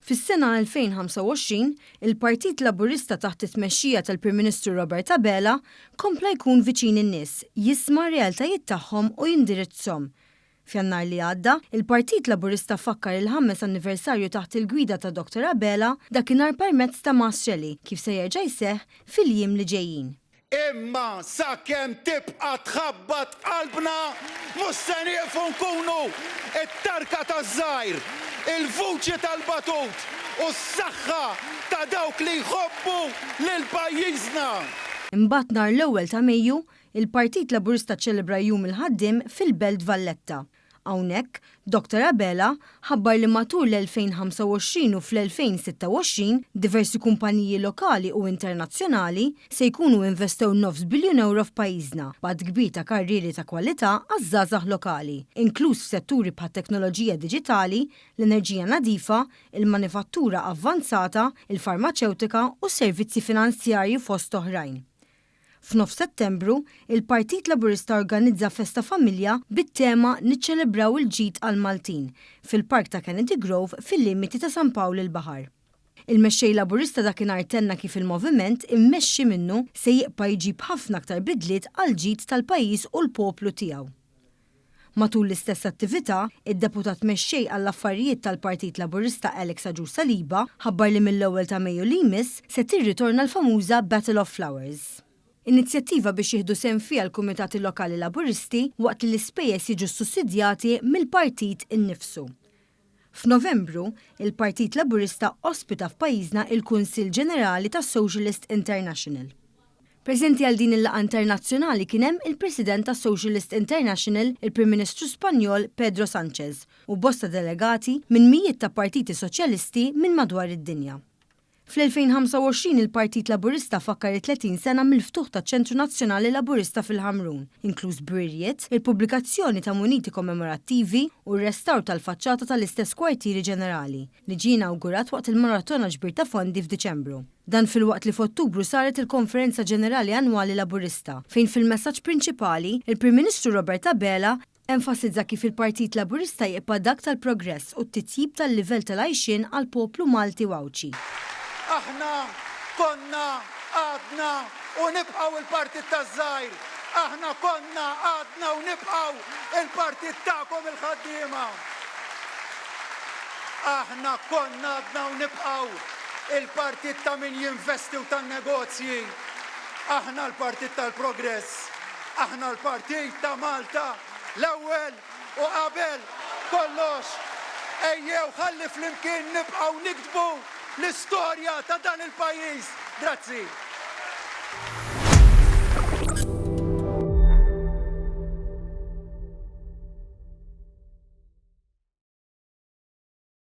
Fis-sena 2025, il-Partit Laburista taħt it-tmexxija tal-Prim Ministru Robert Abela kompla jkun viċin in-nies, jisma' r-realtajiet tagħhom u jindirizzhom. F'Jannar li għadda, il-Partit Laburista fakkar il-5 anniversarju taħt il-gwida ta' Dr. Abela dakinhar permezz ta' Mass Rally kif se jerġa' jseħħ fil-jiem li ġejjin. Imma sakemm tibqa' tħabbat qalbna mhux se nieqfu nkunu it-tarka taż-żgħir, il-vuċi tal-batut u s-saħħa ta' dawk li jħobbu lil pajjiżna. Imbagħad nhar l-ewwel ta' Mejju, il-Partit Laburista ċċelebra jum il-ħaddiem fil-Belt Valletta. Hawnhekk, Dr. Abela ħabbar li matul l-2025 u fl-2026 diversi kumpaniji lokali u internazzjonali se jkunu investew €9 biljun f'pajjiżna b'għadd kbir ta' karrieri ta' kwalità għaż-żgħażagħ lokali, inkluż f'setturi bħat-teknoloġija diġitali, l-enerġija nadifa, il-manifattura avvanzata, il-farmaceutika u s-servizzi finanzjarji fost oħrajn. F'nofs Settembru, il-Partit Laburista organizza festa familja bit-tema niċċelebraw il-ġid għal Maltin fil-Park ta' Kennedy Grove fil-limiti ta' San Pawl il-Baħar. Il-mexxej Laburista dakinhar tenna kif il-moviment immexxi minnu se jibqa' jġib ħafna aktar bidliet għal ġid tal-pajjiż u l-poplu tiegħu. Matul l-istess attività, id-deputat mexxej għall-affarijiet tal-Partit Laburista Alex Aġur Saliba ħabbar li mill-ewwel ta' Mejju li jmiss se tirritorna l-famuża Battle of Flowers. Inizjattiva biex jieħdu sehem fiha l-Kumitati Lokali Laburisti waqt li l-ispejjeż jiġu sussidjati mill-partit innifsu. F'Novembru, il-Partit Laburista ospita f'pajjiżna il-Kunsill Ġenerali tas Socialist International. Preżenti għal din il-laqgħa internazzjonali kien hemm il-President tas Socialist International, il-Prim Ministru Spanjol Pedro Sánchez, u bosta delegati minn mijiet ta' partiti soċjalisti minn madwar id-dinja. Fl-2025 il-Partit Laburista fakkar 30 sena mill-ftuħ ta' ċentru Nazzjonali Laburista fil-Ħamrun, inkluż brirjiet, il-pubblikazzjoni ta' muniti kommemorattivi u r-restawr tal-faċċata tal-istess kwartieri ġenerali li ġie inawgurat waqt il-Maratona ġbir ta' fondi f'Diċembru. Dan fil-waqt li f'Ottubru saret il-Konferenza Ġenerali Annwali Laburista, fejn fil-messaġġ prinċipali il-Prim Ministru Robert Abela enfasizza kif il-Partit Laburista jibqa' dak tal-progress u t-titjib tal-livell tal-għajxien għal poplu Malti wawċi. Aħna konna għadna u nibqgħu il-partit taż-żgħir. Aħna konna għadna u nibqgħu il-partit tagħkom il-ħaddiema. Aħna konna għadna u nibqgħu il-partit ta' min jinvesti u tan-negozji. Aħna l-partit tal-progress. Aħna l-partit ta' Malta l-ewwel u qabel kollox. Ejjew ħalli flimkien nibqgħu nikdbu l-istorja ta' dan il-pajjiż. Grazzi.